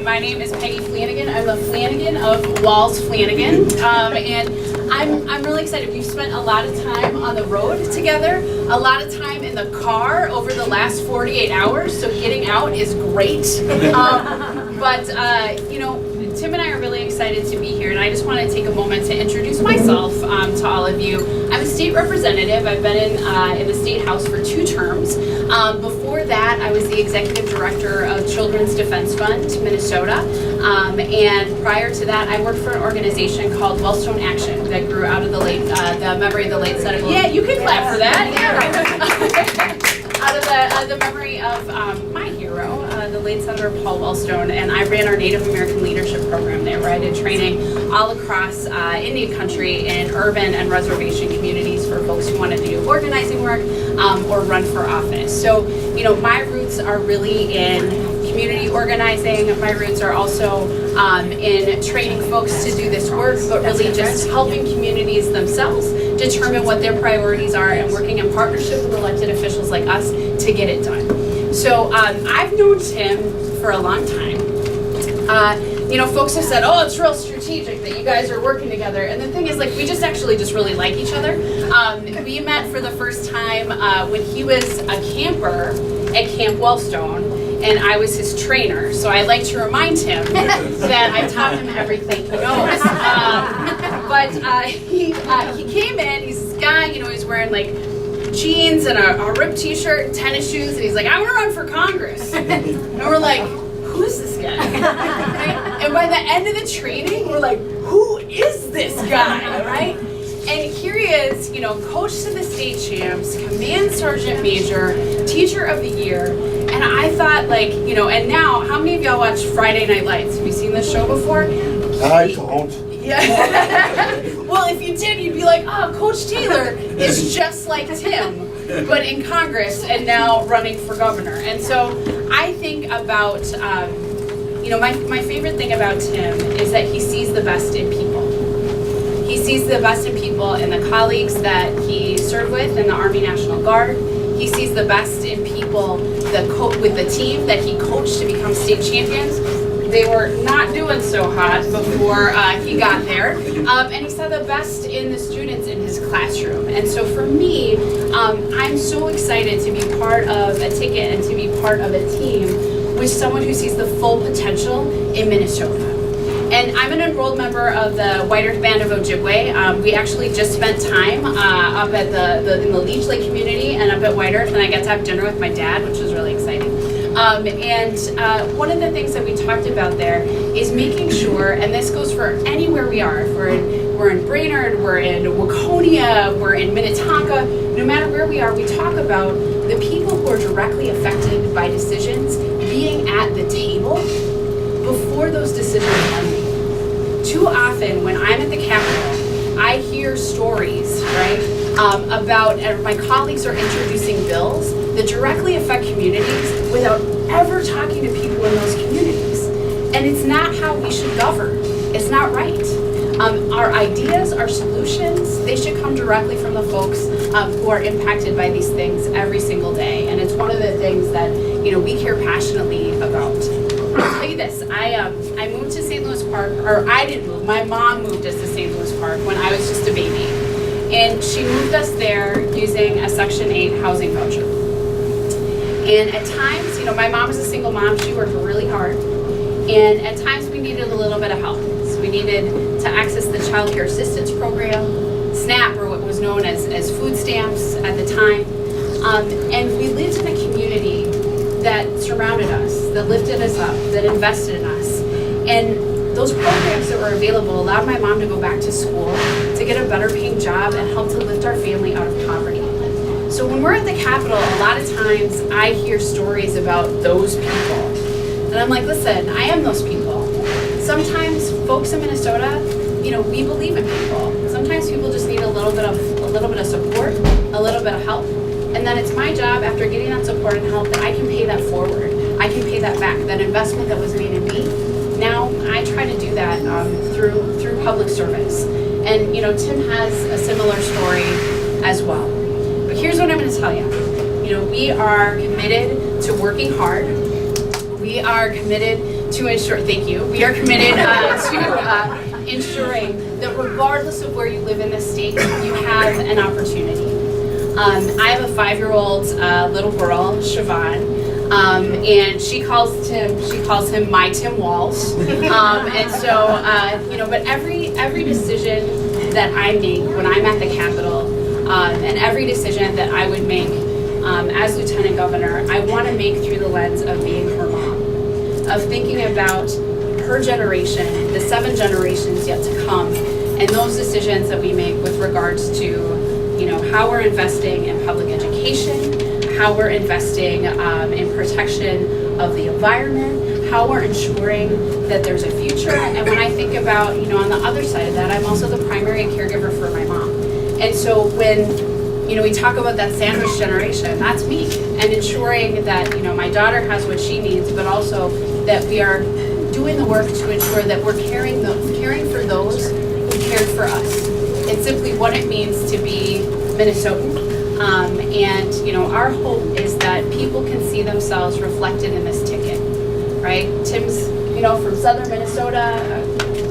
My name is Peggy Flanagan. I'm the Flanagan of Walz Flanagan, and I'm really excited. We've spent a lot of time on the road together, a lot of time in the car over the last 48 hours, so getting out is great. You know, Tim and I are really excited to be here, and I just want to take a moment to introduce myself to all of you. I'm a state representative. I've been in the State House for 2 terms. Before that, I was the executive director of Children's Defense Fund, Minnesota. And prior to that, I worked for an organization called Wellstone Action that grew out of the memory of the late Senator. Yeah, you can clap for that. Out of the memory of my hero, the late Senator Paul Wellstone, and I ran our Native American Leadership Program there, where I did training all across Indian country in urban and reservation communities for folks who want to do organizing work or run for office. So, you know, my roots are really in community organizing. My roots are also in training folks to do this work, but really just helping communities themselves determine what their priorities are and working in partnership with elected officials like us to get it done. So I've known Tim for a long time. You know, folks have said, oh, it's real strategic that you guys are working together. And the thing is, like, we just really like each other. We met for the first time when he was a camper at Camp Wellstone, and I was his trainer. So I like to remind him that I taught him everything he knows. He came in, he's this guy, you know, he's wearing like jeans and a ripped t-shirt and tennis shoes, and he's like, I want to run for Congress. And we're like, who is this guy? Right? And by the end of the training, we're like, who is this guy, right? And here he is, you know, coach to the state champs, command sergeant major, teacher of the year. And I thought, like, you know, and now, how many of y'all watch Friday Night Lights? Have you seen this show before? I don't. Yeah. Well, if you did, you'd be like, oh, Coach Taylor is just like Tim, but in Congress and now running for governor. And so I think about, you know, my favorite thing about Tim is that he sees the best in people. He sees the best in people in the colleagues that he served with in the Army National Guard. He sees the best in people with the team that he coached to become state champions. They were not doing so hot before he got there. And he saw the best in the students in his classroom. And so for me, I'm so excited to be part of a ticket and to be part of a team with someone who sees the full potential in Minnesota. And I'm an enrolled member of the White Earth Band of Ojibwe. We actually just spent time up at in the Leech Lake community and up at White Earth, and I got to have dinner with my dad, which was really exciting. One of the things that we talked about there is making sure, and this goes for anywhere we are, if we're in Brainerd, we're in Waconia, we're in Minnetonka, no matter where we are, we talk about the people who are directly affected by decisions being at the table before those decisions are made. Too often when I'm at the Capitol, I hear stories, right, about my colleagues are introducing bills that directly affect communities without ever talking to people in those communities. And it's not how we should govern. It's not right. Our ideas, our solutions, they should come directly from the folks who are impacted by these things every single day. And it's one of the things that, you know, we care passionately about. I'll tell you this, I moved to St. Louis Park, or I didn't move, my mom moved us to St. Louis Park when I was just a baby. And she moved us there using a Section 8 housing voucher. And at times, you know, my mom was a single mom, she worked really hard. And at times we needed a little bit of help. So we needed to access the Child Care Assistance Program, SNAP, or what was known as food stamps at the time. And we lived in a community that surrounded us, that lifted us up, that invested in us. And those programs that were available allowed my mom to go back to school, to get a better paying job, and help to lift our family out of poverty. So when we're at the Capitol, a lot of times I hear stories about those people. And I'm like, listen, I am those people. Sometimes folks in Minnesota, you know, we believe in people. Sometimes people just need a little bit of support, a little bit of help. And then it's my job, after getting that support and help, that I can pay that forward. I can pay that back, that investment that was made in me. Now I try to do that through public service. And you know, Tim has a similar story as well. But here's what I'm going to tell you. You know, we are committed to working hard. We are committed to ensure, thank you, we are committed to ensuring that regardless of where you live in the state, you have an opportunity. I have a 5-year-old little girl, Siobhan, and she calls him my Tim Walz. And so, you know, but every decision that I make when I'm at the Capitol, and every decision that I would make as Lieutenant Governor, I want to make through the lens of being her mom, of thinking about her generation, the 7 generations yet to come, and those decisions that we make with regards to, you know, how we're investing in public education, how we're investing in protection of the environment, how we're ensuring that there's a future. And when I think about, you know, on the other side of that, I'm also the primary caregiver for my mom. And so when, you know, we talk about that sandwich generation, that's me. And ensuring that, you know, my daughter has what she needs, but also that we are doing the work to ensure that we're caring for those who cared for us. It's simply what it means to be Minnesotan. And, you know, our hope is that people can see themselves reflected in this ticket, right? Tim's, you know, from southern Minnesota,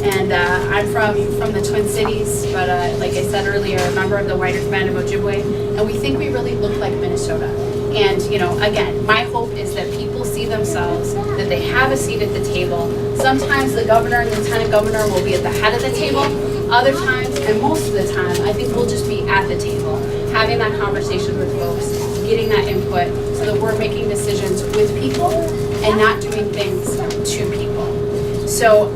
and I'm from the Twin Cities, but like I said earlier, a member of the Wider Command of Ojibwe, and we think we really look like Minnesota. And, you know, again, my hope is that people see themselves, that they have a seat at the table. Sometimes the governor and lieutenant governor will be at the head of the table. Other times, and most of the time, I think we'll just be at the table, having that conversation with folks, getting that input, so that we're making decisions with people and not doing things to people. So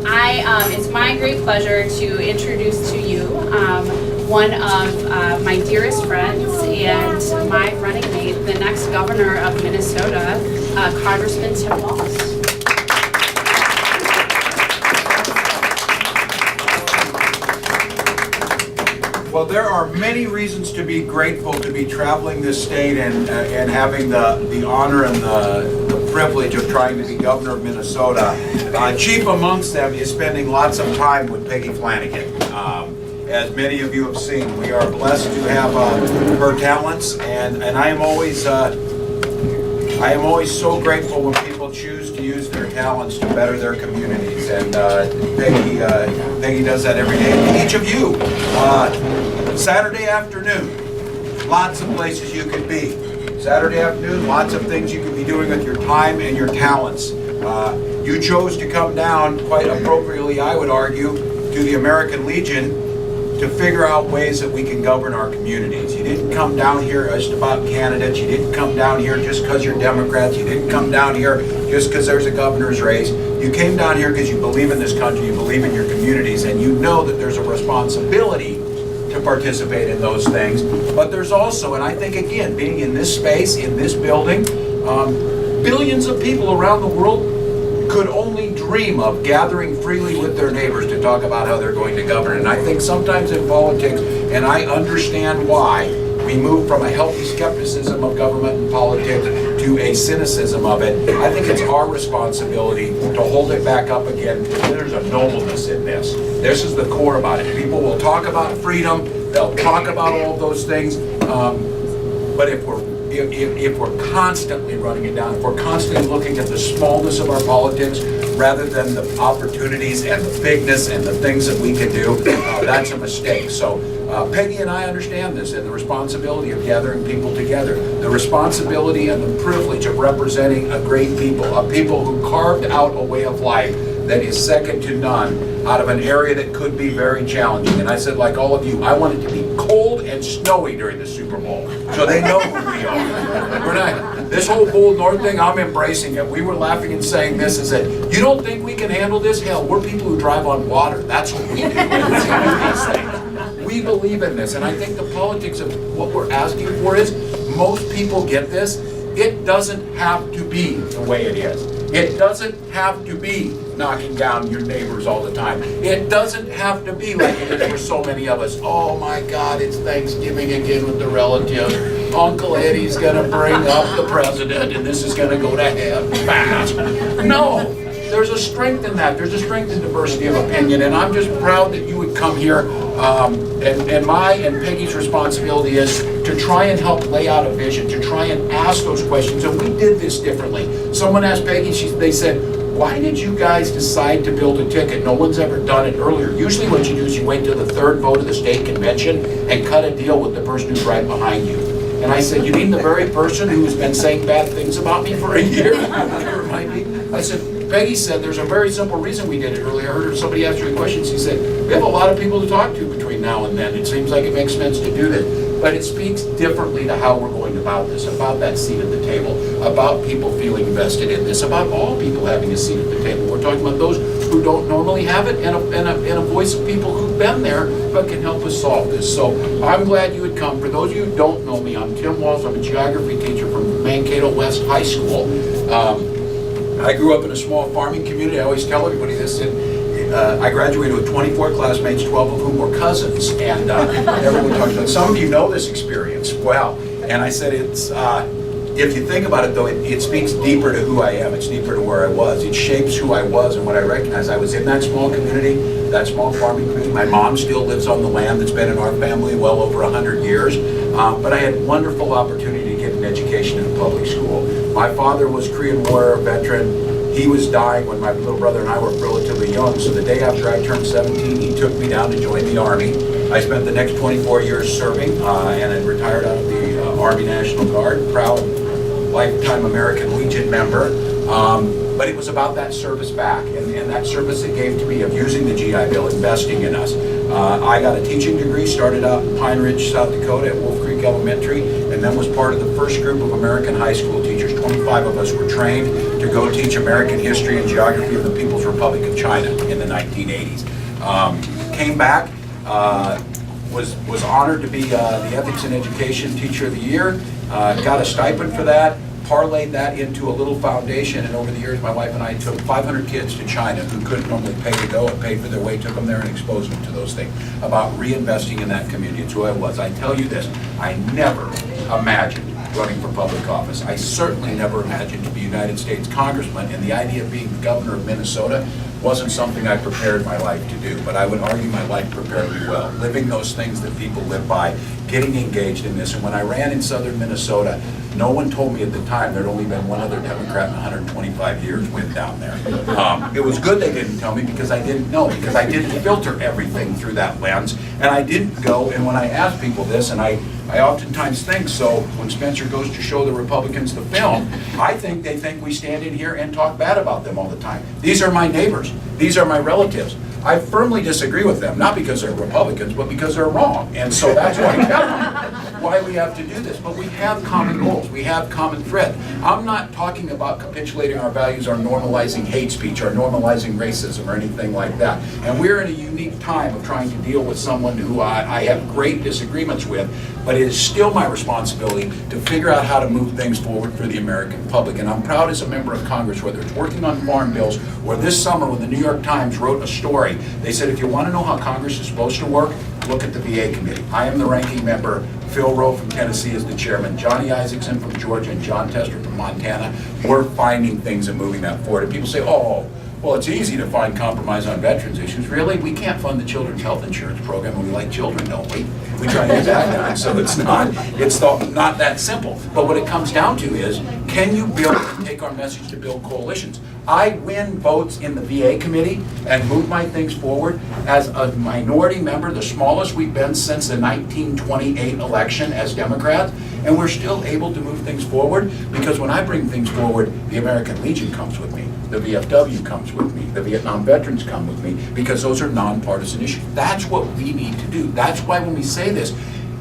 it's my great pleasure to introduce to you one of my dearest friends and my running mate, the next governor of Minnesota, Congressman Tim Walz. Well, there are many reasons to be grateful to be traveling this state and having the honor and the privilege of trying to be governor of Minnesota. Chief amongst them is spending lots of time with Peggy Flanagan. As many of you have seen, we are blessed to have her talents, and I am always so grateful when people choose to use their talents to better their communities, and Peggy does that every day. And each of you, Saturday afternoon, lots of places you could be. Saturday afternoon, lots of things you could be doing with your time and your talents. You chose to come down, quite appropriately, I would argue, to the American Legion to figure out ways that we can govern our communities. You didn't come down here just about candidates. You didn't come down here just because you're Democrats. You didn't come down here just because there's a governor's race. You came down here because you believe in this country, you believe in your communities, and you know that there's a responsibility to participate in those things. But there's also, and I think again, being in this space, in this building, billions of people around the world could only dream of gathering freely with their neighbors to talk about how they're going to govern. And I think sometimes in politics, and I understand why, we move from a healthy skepticism of government and politics to a cynicism of it. I think it's our responsibility to hold it back up again. There's a nobleness in this. This is the core about it. People will talk about freedom, they'll talk about all of those things, but if we're constantly running it down, if we're constantly looking at the smallness of our politics rather than the opportunities and the bigness and the things that we can do, that's a mistake. So Peggy and I understand this, and the responsibility of gathering people together, the responsibility and the privilege of representing a great people, a people who carved out a way of life that is second to none out of an area that could be very challenging. And I said, like all of you, I want it to be cold and snowy during the Super Bowl, so they know who we are. We're not, this whole Bold North thing, I'm embracing it. We were laughing and saying this, is that you don't think we can handle this? Hell, we're people who drive on water. That's what we do. These things. We believe in this, and I think the politics of what we're asking for is, most people get this. It doesn't have to be the way it is. It doesn't have to be knocking down your neighbors all the time. It doesn't have to be like it is for so many of us. Oh my God, it's Thanksgiving again with the relatives. Uncle Eddie's gonna bring up the president and this is gonna go to hell fast. No, there's a strength in that. There's a strength in diversity of opinion, and I'm just proud that you would come here. And my and Peggy's responsibility is to try and help lay out a vision, to try and ask those questions. And we did this differently. Someone asked Peggy, they said, why did you guys decide to build a ticket? No one's ever done it earlier. Usually what you do is you wait till the third vote of the state convention and cut a deal with the person who's right behind you. And I said, you mean the very person who's been saying bad things about me for a year? To remind me? I said, Peggy said there's a very simple reason we did it earlier. I heard somebody ask her a question. She said, we have a lot of people to talk to between now and then. It seems like it makes sense to do this. But it speaks differently to how we're going about this, about that seat at the table, about people feeling vested in this, about all people having a seat at the table. We're talking about those who don't normally have it, and a voice of people who've been there but can help us solve this. So I'm glad you had come. For those of you who don't know me, I'm Tim Walz. I'm a geography teacher from Mankato West High School. I grew up in a small farming community. I always tell everybody this. I graduated with 24 classmates, 12 of whom were cousins, and everyone talks about it. Some of you know this experience well, and I said it's, if you think about it though, it speaks deeper to who I am, it's deeper to where I was. It shapes who I was and what I recognize. I was in that small community, that small farming community. My mom still lives on the land that's been in our family well over 100 years, but I had wonderful opportunity to get an education in a public school. My father was Korean War veteran. He was dying when my little brother and I were relatively young, so the day after I turned 17, he took me down to join the Army. I spent the next 24 years serving and then retired out of the Army National Guard, proud lifetime American Legion member. But it was about that service back and that service it gave to me of using the GI Bill, investing in us. I got a teaching degree, started out in Pine Ridge, South Dakota at Wolf Creek Elementary, and then was part of the first group of American high school teachers. 25 of us were trained to go teach American history and geography of the People's Republic of China in the 1980s. Came back, was honored to be the Ethics in Education Teacher of the Year, got a stipend for that, parlayed that into a little foundation, and over the years my wife and I took 500 kids to China who couldn't normally pay to go and paid for their way, took them there and exposed them to those things, about reinvesting in that community. It's who I was. I tell you this, I never imagined running for public office. I certainly never imagined to be United States Congressman, and the idea of being the governor of Minnesota wasn't something I prepared my life to do, but I would argue my life prepared me well. Living those things that people live by, getting engaged in this, and when I ran in southern Minnesota, no one told me at the time there'd only been one other Democrat in 125 years went down there. It was good they didn't tell me because I didn't know, because I didn't filter everything through that lens, and I didn't go, and when I ask people this, and I oftentimes think, so when Spencer goes to show the Republicans the film, I think they think we stand in here and talk bad about them all the time. These are my neighbors. These are my relatives. I firmly disagree with them, not because they're Republicans, but because they're wrong. And so that's why I tell them why we have to do this. But we have common goals. We have common thread. I'm not talking about capitulating our values or normalizing hate speech or normalizing racism or anything like that. And we're in a unique time of trying to deal with someone who I have great disagreements with, but it is still my responsibility to figure out how to move things forward for the American public. And I'm proud as a member of Congress, whether it's working on farm bills or this summer when the New York Times wrote a story, they said if you want to know how Congress is supposed to work, look at the VA committee. I am the ranking member. Phil Rowe from Tennessee is the chairman. Johnny Isaacson from Georgia and John Tester from Montana. We're finding things and moving that forward. And people say, oh, well, it's easy to find compromise on veterans issues. Really, we can't fund the children's health insurance program when we like children, don't we? We try to get that done, so it's not that simple. But what it comes down to is, can you take our message to build coalitions? I win votes in the VA committee and move my things forward as a minority member, the smallest we've been since the 1928 election as Democrats, and we're still able to move things forward because when I bring things forward, the American Legion comes with me. The VFW comes with me, the Vietnam veterans come with me, because those are nonpartisan issues. That's what we need to do. That's why when we say this,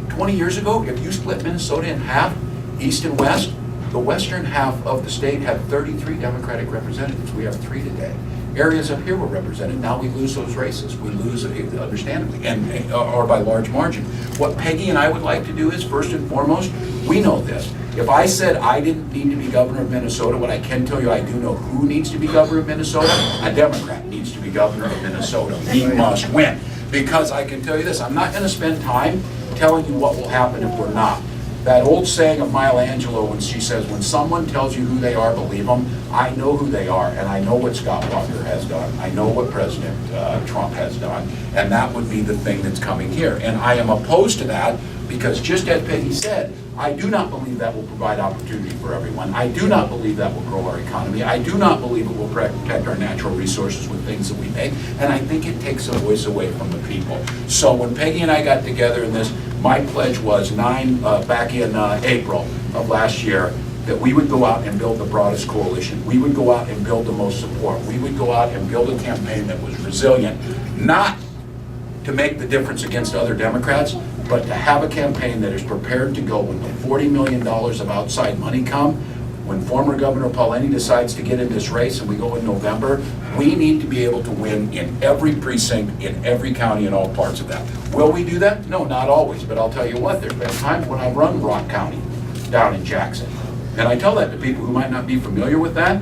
20 years ago, if you split Minnesota in half, east and west, the western half of the state had 33 Democratic representatives. We have 3 today. Areas up here were represented. Now we lose those races. We lose, understandably, or by large margin. What Peggy and I would like to do is, first and foremost, we know this. If I said I didn't need to be governor of Minnesota, what I can tell you I do know who needs to be governor of Minnesota. A Democrat needs to be governor of Minnesota. He must win. Because I can tell you this, I'm not going to spend time telling you what will happen if we're not. That old saying of Maya Angelou when she says, when someone tells you who they are, believe them. I know who they are, and I know what Scott Walker has done. I know what President Trump has done, and that would be the thing that's coming here. And I am opposed to that because just as Peggy said, I do not believe that will provide opportunity for everyone. I do not believe that will grow our economy. I do not believe it will protect our natural resources with things that we make. And I think it takes a voice away from the people. So when Peggy and I got together in this, my pledge was back in April of last year, that we would go out and build the broadest coalition. We would go out and build the most support. We would go out and build a campaign that was resilient, not to make the difference against other Democrats, but to have a campaign that is prepared to go when the $40 million of outside money come, when former Governor Paulini decides to get in this race and we go in November, we need to be able to win in every precinct, in every county, in all parts of that. Will we do that? No, not always, but I'll tell you what, there's been times when I've run Rock County down in Jackson. And I tell that to people who might not be familiar with that.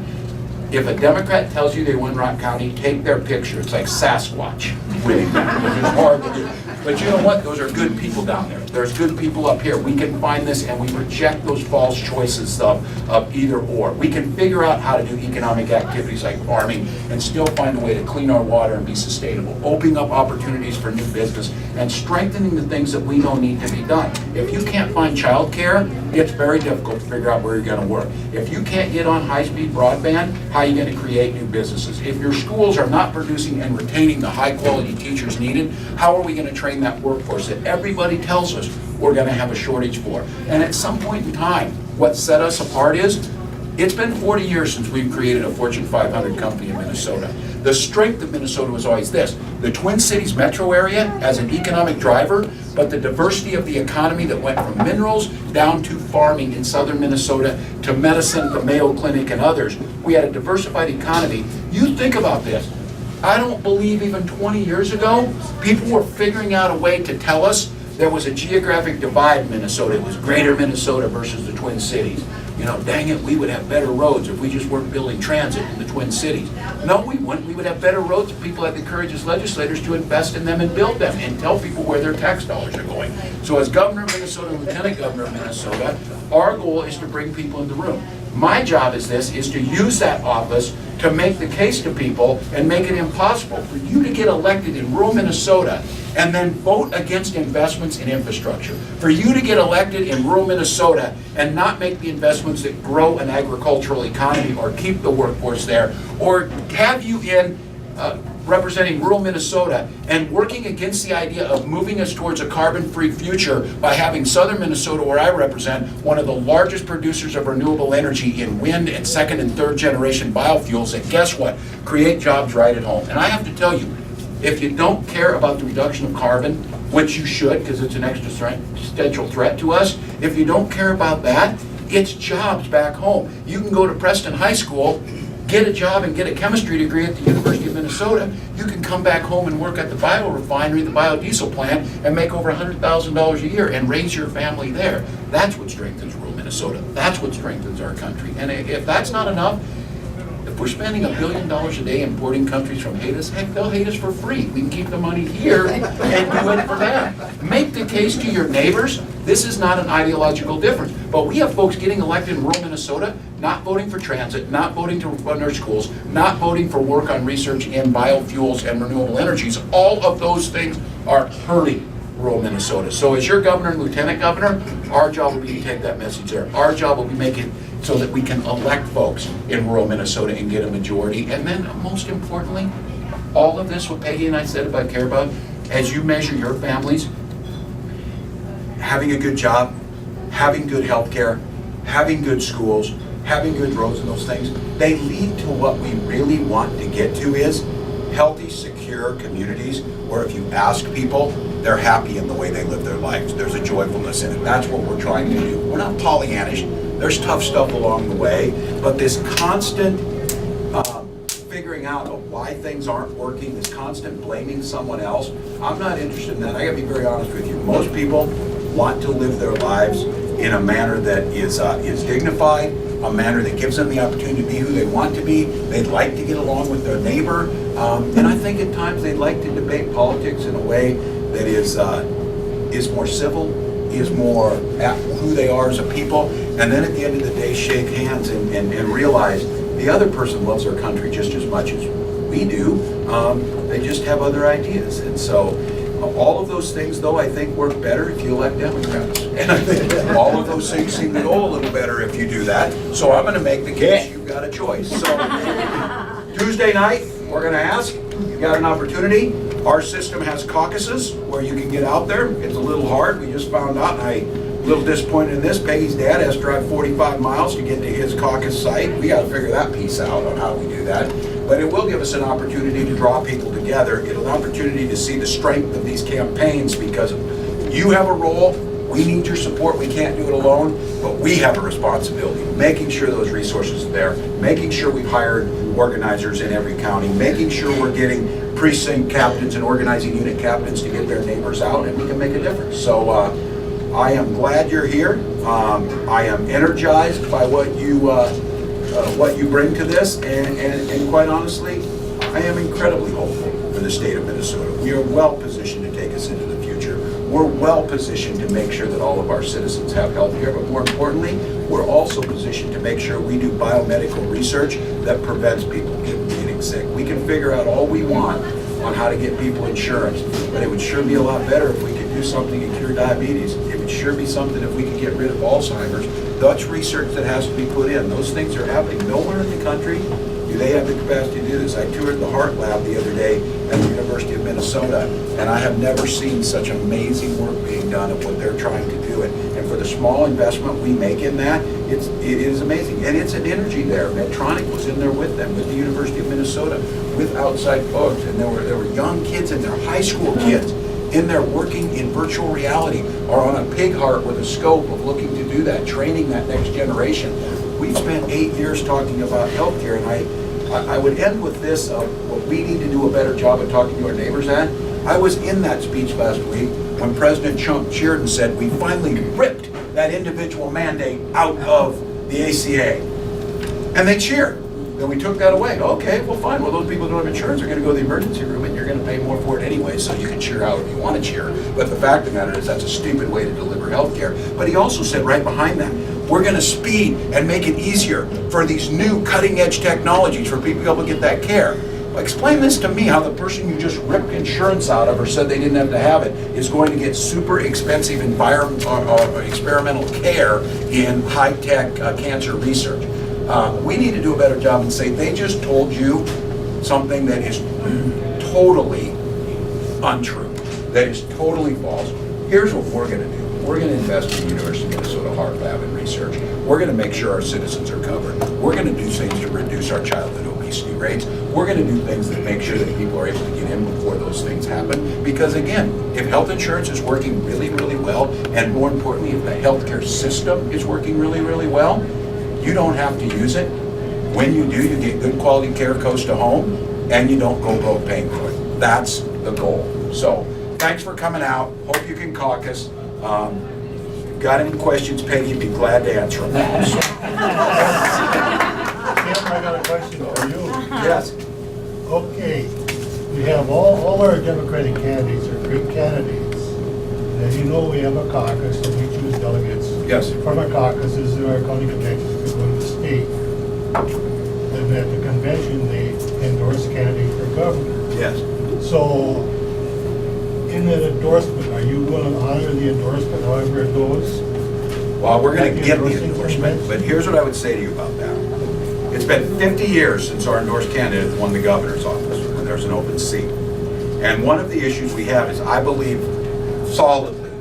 If a Democrat tells you they won Rock County, take their picture. It's like Sasquatch winning that. It's hard to do. But you know what? Those are good people down there. There's good people up here. We can find this and we reject those false choices of either or. We can figure out how to do economic activities like farming and still find a way to clean our water and be sustainable, opening up opportunities for new business and strengthening the things that we know need to be done. If you can't find childcare, it's very difficult to figure out where you're going to work. If you can't get on high-speed broadband, how are you going to create new businesses? If your schools are not producing and retaining the high-quality teachers needed, how are we going to train that workforce that everybody tells us we're going to have a shortage for? And at some point in time, what set us apart is, it's been 40 years since we've created a Fortune 500 company in Minnesota. The strength of Minnesota was always this: the Twin Cities metro area as an economic driver, but the diversity of the economy that went from minerals down to farming in southern Minnesota to medicine, the Mayo Clinic and others. We had a diversified economy. You think about this. I don't believe even 20 years ago, people were figuring out a way to tell us there was a geographic divide in Minnesota. It was greater Minnesota versus the Twin Cities. You know, dang it, we would have better roads if we just weren't building transit in the Twin Cities. No, we wouldn't. We would have better roads if people had the courage as legislators to invest in them and build them and tell people where their tax dollars are going. So as Governor of Minnesota, Lieutenant Governor of Minnesota, our goal is to bring people in the room. My job is to use that office to make the case to people and make it impossible for you to get elected in rural Minnesota and then vote against investments in infrastructure. For you to get elected in rural Minnesota and not make the investments that grow an agricultural economy or keep the workforce there, or have you in representing rural Minnesota and working against the idea of moving us towards a carbon-free future by having southern Minnesota, where I represent, one of the largest producers of renewable energy in wind and second and third generation biofuels, and guess what? Create jobs right at home. And I have to tell you, if you don't care about the reduction of carbon, which you should because it's an existential threat to us, if you don't care about that, it's jobs back home. You can go to Preston High School, get a job and get a chemistry degree at the University of Minnesota. You can come back home and work at the biorefinery, the biodiesel plant, and make over $100,000 a year and raise your family there. That's what strengthens rural Minnesota. That's what strengthens our country. And if that's not enough, if we're spending $1 billion a day importing countries from hate us, heck, they'll hate us for free. We can keep the money here and do it for them. Make the case to your neighbors. This is not an ideological difference. But we have folks getting elected in rural Minnesota, not voting for transit, not voting to run our schools, not voting for work on research in biofuels and renewable energies. All of those things are hurting rural Minnesota. So as your governor and lieutenant governor, our job will be to take that message there. Our job will be making so that we can elect folks in rural Minnesota and get a majority. And then most importantly, all of this, what Peggy and I said about care about, as you measure your families, having a good job, having good health care, having good schools, having good roads and those things, they lead to what we really want to get to is healthy, secure communities where if you ask people, they're happy in the way they live their lives. There's a joyfulness in it. That's what we're trying to do. We're not Pollyannish. There's tough stuff along the way, but this constant figuring out of why things aren't working, this constant blaming someone else, I'm not interested in that. I gotta be very honest with you. Most people want to live their lives in a manner that is dignified, a manner that gives them the opportunity to be who they want to be. They'd like to get along with their neighbor, and I think at times they'd like to debate politics in a way that is more civil, is more at who they are as a people, and then at the end of the day shake hands and realize the other person loves their country just as much as we do. They just have other ideas. And so All of those things, though, I think work better if you elect Democrats. And I think all of those things seem to go a little better if you do that. So I'm going to make the case you've got a choice. So Tuesday night, we're going to ask, you got an opportunity. Our system has caucuses where you can get out there. It's a little hard. We just found out, and I'm a little disappointed in this. Peggy's dad has to drive 45 miles to get to his caucus site. We got to figure that piece out on how we do that. But it will give us an opportunity to draw people together. It's an opportunity to see the strength of these campaigns, because you have a role. We need your support. We can't do it alone, but we have a responsibility, making sure those resources are there, making sure we've hired organizers in every county, making sure we're getting precinct captains and organizing unit captains to get their neighbors out, and we can make a difference. So I am glad you're here. I am energized by what you bring to this, and quite honestly, I am incredibly hopeful for the state of Minnesota. We are well positioned to take us into the future. We're well positioned to make sure that all of our citizens have health care, but more importantly, we're also positioned to make sure we do biomedical research that prevents people from getting sick. We can figure out all we want on how to get people insurance, but it would sure be a lot better if we could do something to cure diabetes. It would sure be something if we could get rid of Alzheimer's. That's research that has to be put in. Those things are happening. Nowhere in the country do they have the capacity to do this. I toured the Heart Lab the other day at the University of Minnesota, and I have never seen such amazing work being done of what they're trying to do. And for the small investment we make in that, it is amazing. And it's an energy there. Medtronic was in there with them, with the University of Minnesota, with outside folks. And there were young kids and their high school kids in there working in virtual reality, or on a pig heart with a scope of looking to do that, training that next generation. We've spent 8 years talking about healthcare, and I would end with this, what we need to do a better job of talking to our neighbors at. I was in that speech last week when President Trump cheered and said, we finally ripped that individual mandate out of the ACA. And they cheered. Then we took that away. Okay, well fine. Well, those people who don't have insurance are going to go to the emergency room, and you're going to pay more for it anyway, so you can cheer however you want to cheer. But the fact of the matter is that's a stupid way to deliver health care. But he also said right behind that, we're going to speed and make it easier for these new cutting-edge technologies for people to be able to get that care. Explain this to me, how the person you just ripped insurance out of or said they didn't have to have it is going to get super expensive experimental care in high-tech cancer research. We need to do a better job and say they just told you something that is totally untrue, that is totally false. Here's what we're going to do. We're going to invest in the University of Minnesota Heart Lab and research. We're going to make sure our citizens are covered. We're going to do things to reduce our childhood obesity rates. We're going to do things that make sure that people are able to get in before those things happen. Because again, if health insurance is working really, really well, and more importantly, if the healthcare system is working really, really well, you don't have to use it. When you do, you get good quality care close to home, and you don't go broke paying for it. That's the goal. So thanks for coming out. Hope you can caucus. If you've got any questions, Peggy would be glad to answer them. Tim, I got a question for you. Yes. Okay, we have all our Democratic candidates are great candidates. And as you know, we have a caucus and we choose delegates. Yes. From our caucuses to our county conventions to go to the state. And at the convention, they endorse candidates for governor. Yes. So, in that endorsement, are you going to honor the endorsement however it goes? Well, we're going to get the endorsement, but here's what I would say to you about that. It's been 50 years since our endorsed candidate won the governor's office, when there's an open seat. And one of the issues we have is I believe solidly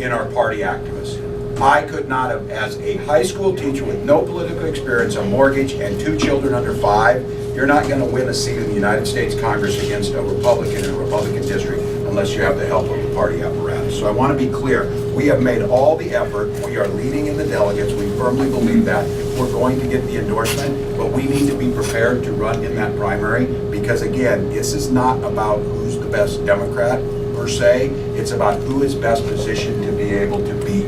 in our party activists. I could not have, as a high school teacher with no political experience, a mortgage, and 2 children under 5, you're not going to win a seat in the United States Congress against a Republican in a Republican district unless you have the help of the party apparatus. So I want to be clear. We have made all the effort. We are leading in the delegates. We firmly believe that. We're going to get the endorsement, but we need to be prepared to run in that primary because, again, this is not about who's the best Democrat per se. It's about who is best positioned to be able to beat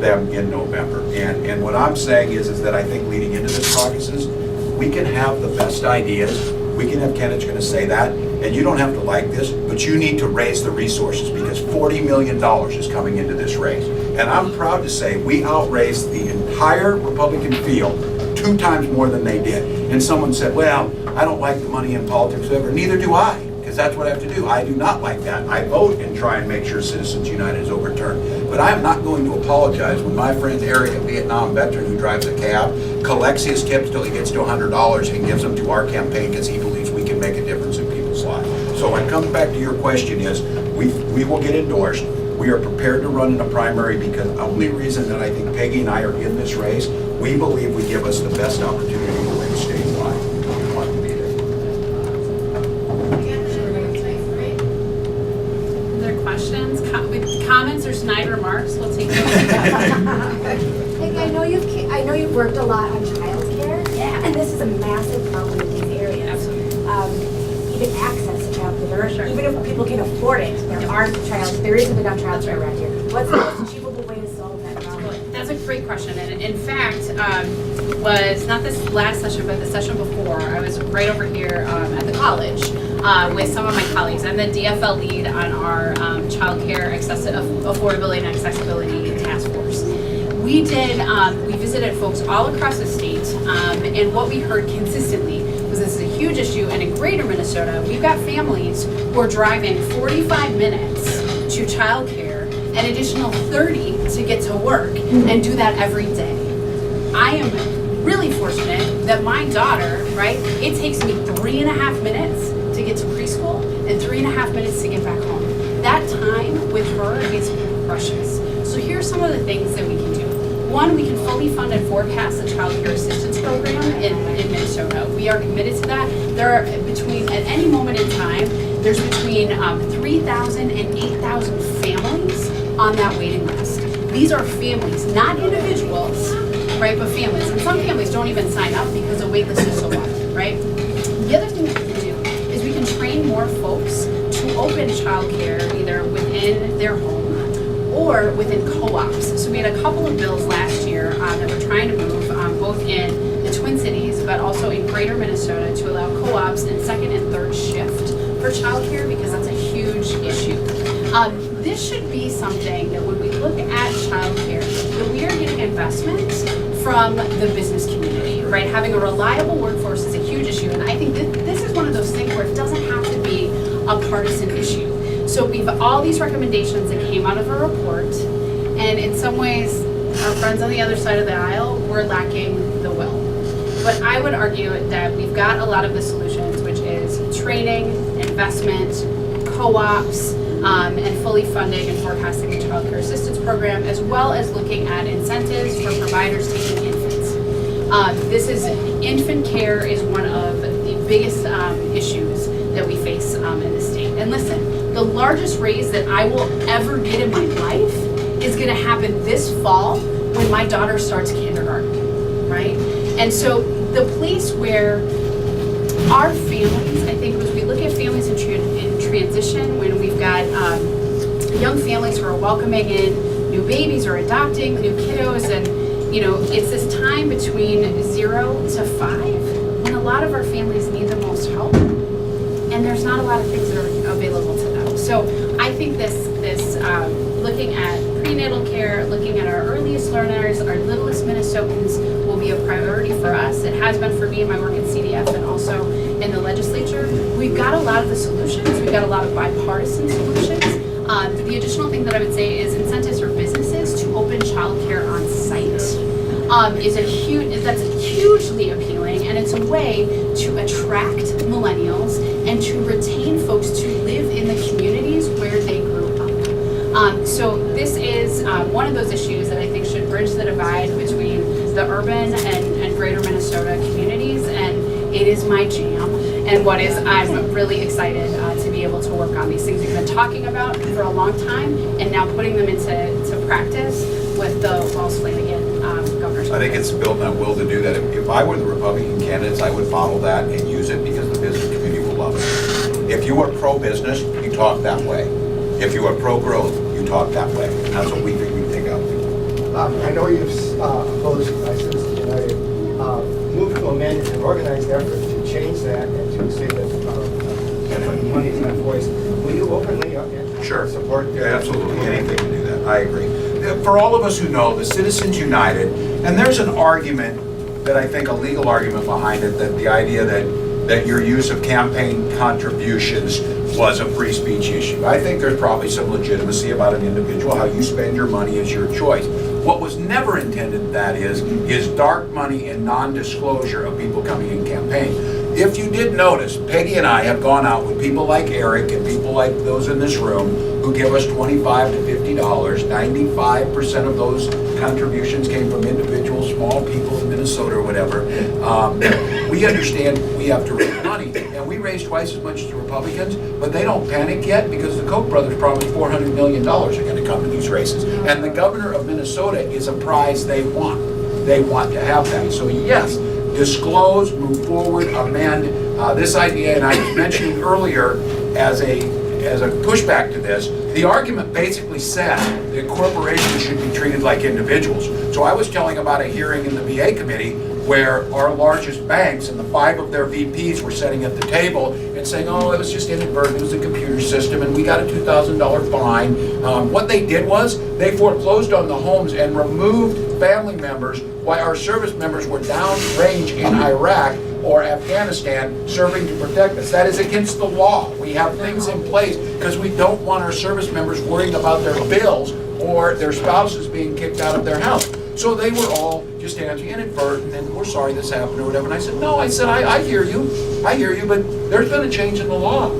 them in November. And what I'm saying is that I think leading into this caucuses, we can have the best ideas. We can have candidates going to say that, and you don't have to like this, but you need to raise the resources because $40 million is coming into this race. And I'm proud to say we outraised the entire Republican field 2 times more than they did. And someone said, well, I don't like the money in politics, whatever. Neither do I, because because that's what I have to do. I do not like that. I vote and try and make sure Citizens United is overturned. But I am not going to apologize when my friend Eric, a Vietnam veteran who drives a cab, collects his tips till he gets to $100 and gives them to our campaign because he believes we can make a difference in people's lives. So what comes back to your question is, we will get endorsed. We are prepared to run in a primary because the only reason that I think Peggy and I are in this race, we believe we give us the best opportunity to win statewide. We want to be there. Other questions, comments, or snide remarks? We'll take those. Like, I know you've worked a lot on childcare. Yeah. And this is a massive problem in these areas. Absolutely. Even access to childcare, Sure. even if people can afford it, there isn't enough childcare around here. What's the most achievable way to solve that problem? That's a great question, and in fact, was not this last session, but the session before, I was right over here at the college with some of my colleagues. I'm the DFL lead on our childcare affordability and accessibility task force. We visited folks all across the state, and what we heard consistently was this is a huge issue, and in greater Minnesota, we've got families who are driving 45 minutes to childcare, an additional 30 to get to work, and do that every day. I am really fortunate that my daughter, right, it takes me 3.5 minutes to get to preschool and 3.5 minutes to get back home. That time with her is precious. So here are some of the things that we can do. One, we can fully fund and forecast the child care assistance program in Minnesota. We are committed to that. There are at any moment in time, there's between 3,000 and 8,000 families on that waiting list. These are families, not individuals, right, but families. And some families don't even sign up because the wait list is so long, right? The other thing that we can do is we can train more folks to open childcare either within their home or within co-ops. So we had a couple of bills last year that we're trying to move both in the Twin Cities but also in greater Minnesota to allow co-ops in second and third shift for childcare because that's a huge issue. This should be something that when we look at childcare, that we are getting investment from the business community, right? Having a reliable workforce is a huge issue, and I think that this is one of those things where it doesn't have to be a partisan issue. So we've all these recommendations that came out of a report, and in some ways, our friends on the other side of the aisle were lacking the will. But I would argue that we've got a lot of the solutions, which is training, investment, co-ops, and fully funding and forecasting the child care assistance program, as well as looking at incentives for providers taking infants. Infant care is one of the biggest issues that we face in the state. And listen, the largest raise that I will ever get in my life is gonna happen this fall when my daughter starts kindergarten, right? And so the place where our families, I think, as we look at families in transition, when we've got young families who are welcoming in new babies or adopting new kiddos, and it's this time between 0 to 5 when a lot of our families need the most help, and there's not a lot of things that are available to them. So I think this looking at prenatal care, looking at our earliest learners, our littlest Minnesotans will be a priority for us. It has been for me in my work at CDF and also in the legislature. We've got a lot of the solutions. We've got a lot of bipartisan solutions. The additional thing that I would say is incentives for businesses to open childcare on site that's hugely appealing, and it's a way to attract millennials and to retain folks to live in the communities where they grew up. So this is one of those issues that I think should bridge the divide between the urban and greater Minnesota communities, and it is my jam. And I'm really excited to be able to work on these things we've been talking about for a long time, and now putting them into practice with the Walz governor's. I think it's building that will to do that. If I were the Republican candidates, I would follow that and use it because the business community will love it. If you are pro-business, you talk that way. If you are pro-growth, you talk that way. And that's what we think we take out. I know you've opposed Citizens United, moved to amend an organized effort to change that and to say that money is not voiced. Will you openly Sure. support? Yeah, absolutely. Anything to do that. I agree. For all of us who know, the Citizens United, and there's an argument that I think, a legal argument behind it, that the idea that that your use of campaign contributions was a free speech issue. I think there's probably some legitimacy about an individual. How you spend your money is your choice. What was never intended, that is dark money and non-disclosure of people coming in campaign. If you did notice, Peggy and I have gone out with people like Eric and people like those in this room who give us $25 to $50. 95% of those contributions came from individuals, small people in Minnesota or whatever. We understand we have to raise money, and we raise twice as much as the Republicans, but they don't panic yet because the Koch brothers promised $400 million are going to come to these races. And the governor of Minnesota is a prize they want. They want to have that. So yes, disclose, move forward, amend. This idea, and I was mentioning earlier as a pushback to this, the argument basically said that corporations should be treated like individuals. So I was telling about a hearing in the VA committee where our largest banks and the 5 of their VPs were sitting at the table and saying, oh, it was just inadvertent, it was a computer system, and we got a $2,000 fine. What they did was they foreclosed on the homes and removed family members while our service members were downrange in Iraq or Afghanistan serving to protect us. That is against the law. We have things in place because we don't want our service members worrying about their bills or their spouses being kicked out of their house. So they were all just answering inadvertent and we're sorry this happened or whatever. And I said, no, I hear you, but there's been a change in the law.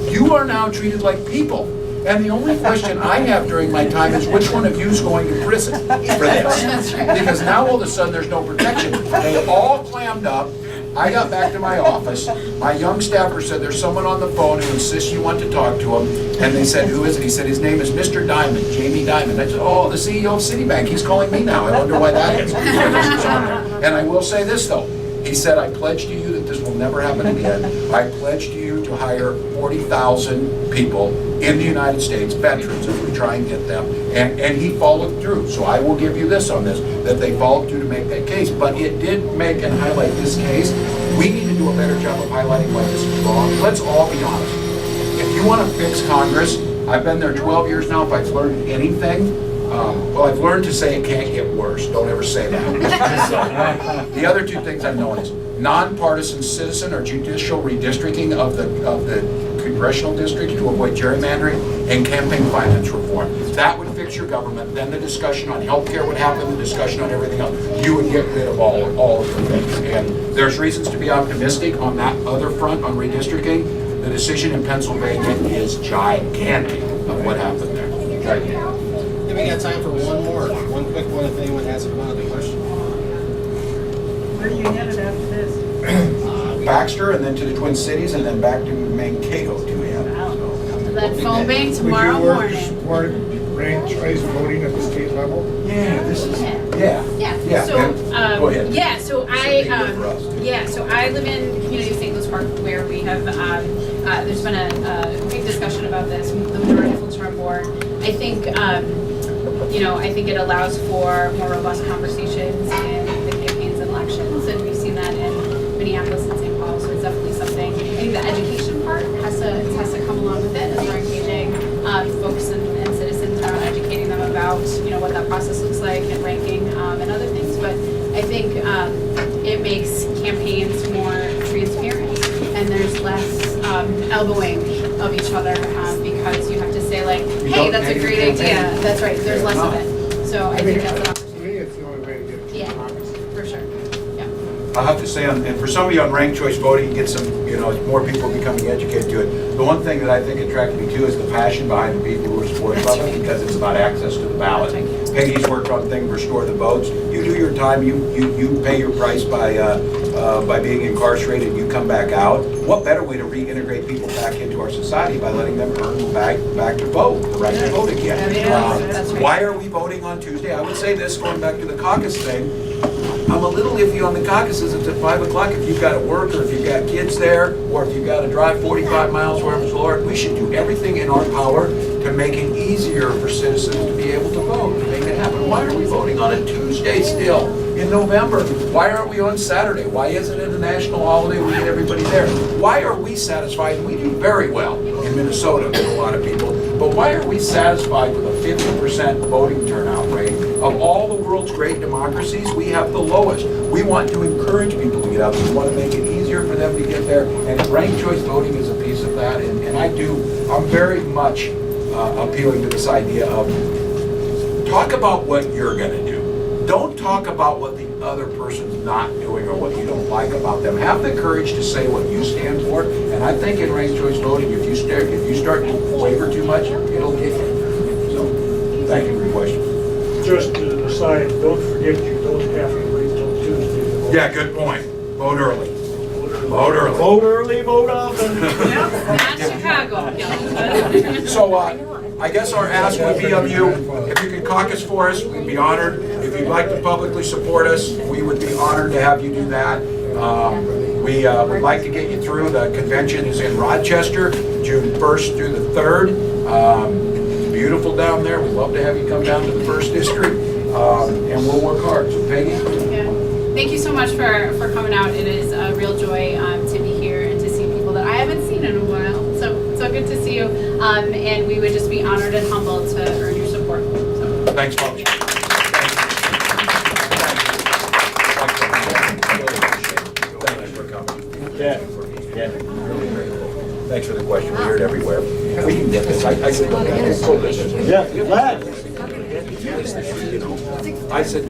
You are now treated like people. And the only question I have during my time is which one of you is going to prison for this? Because now all of a sudden there's no protection. They all clammed up. I got back to my office. My young staffer said, there's someone on the phone who insists you want to talk to him. And they said, who is it? He said, his name is Mr. Diamond, Jamie Diamond. I said, oh, the CEO of Citibank. He's calling me now. I wonder why that is. And I will say this, though. He said, I pledge to you that this will never happen again. I pledge to you to hire 40,000 people in the United States, veterans, if we try and get them. And he followed through. So I will give you this on this, that they followed through to make that case. But it did make and highlight this case. We need to do a better job of highlighting why this is wrong. Let's all be honest. If you want to fix Congress, I've been there 12 years now. If I've learned anything, well, I've learned to say it can't get worse. Don't ever say that. The other 2 things I've known is nonpartisan citizen or judicial redistricting of the congressional districts to avoid gerrymandering and campaign finance reform. That would fix your government. Then the discussion on health care would happen, the discussion on everything else. You would get rid of all of the things. And there's reasons to be optimistic on that other front on redistricting. The decision in Pennsylvania is gigantic of what happened there. Gigantic. We got time for one quick one if anyone has one other question. Where are you headed after this? Baxter and then to the Twin Cities and then back to Mankato to end. Come to that phone bank tomorrow morning. Support ranked choice voting at the state level? Yeah, this is, Yeah. So, go ahead. yeah. So It's a big deal for us, too. So I live in the community of St. Louis Park, where we have. There's been a big discussion about this. The majority influence from our board. I think. I think it allows for more robust conversations in the campaigns and elections, and we've seen that in Minneapolis and St. Paul. So it's definitely something. I think the education part has to come along with it as we're engaging folks and citizens around educating them about what that process looks like and ranking and other things. But I think it makes campaigns more transparent and there's less elbowing of each other because you have to say like, hey, that's a great idea. That's right. There's less of it. So I think that's an opportunity. To me, it's the only way to get it to democracy. For sure. Yeah. I'll have to say, and for some of you on ranked choice voting, you get some, more people becoming educated to it. The one thing that I think attracted me to is the passion behind the people who are supportive of it, because it's about access to the ballot. Peggy's worked on things, restore the votes. You do your time, you pay your price by being incarcerated, you come back out. What better way to reintegrate people back into our society by letting them earn back to vote, the right to vote again. That's right. Why are we voting on Tuesday? I would say this, going back to the caucus thing, I'm a little iffy on the caucuses. It's at 5 o'clock. If you've got to work or if you've got kids there or if you've got to drive 45 miles wherever it's Lord, we should do everything in our power to make it easier for citizens to be able to vote, to make it happen. Why are we voting on a Tuesday still in November? Why aren't we on Saturday? Why isn't it a national holiday? We get everybody there. Why are we satisfied? And we do very well in Minnesota with a lot of people. But why are we satisfied with a 50% voting turnout rate? Of all the world's great democracies, we have the lowest. We want to encourage people to get out. We want to make it easier for for them to get there, and ranked choice voting is a piece of that, and I'm very much appealing to this idea of talk about what you're gonna do. Don't talk about what the other person's not doing or what you don't like about them. Have the courage to say what you stand for, and I think in ranked choice voting, if you start to waver too much, it'll get you. So, thank you for your question. Just to decide, don't forget you don't have to wait till Tuesday. to vote. Yeah, good point. Vote early. Vote early. Vote early, vote often. Not Chicago. So, I guess our ask would be of you, if you can caucus for us, we'd be honored. If you'd like to publicly support us, we would be honored to have you do that. We would like to get you through. The convention is in Rochester, June 1st through the 3rd. It's beautiful down there. We'd love to have you come down to the 1st District, and we'll work hard. So Peggy? Yeah. Thank you so much for coming out. It is a real joy to be here and to see people that I haven't seen in a while. So good to see you. And we would just be honored and humbled to earn your support. So. Thanks, folks. Yeah. Thank you for coming. Yeah. Really grateful. Thanks for the question. We hear it everywhere. We can get this. I said, Yeah, glad. I said,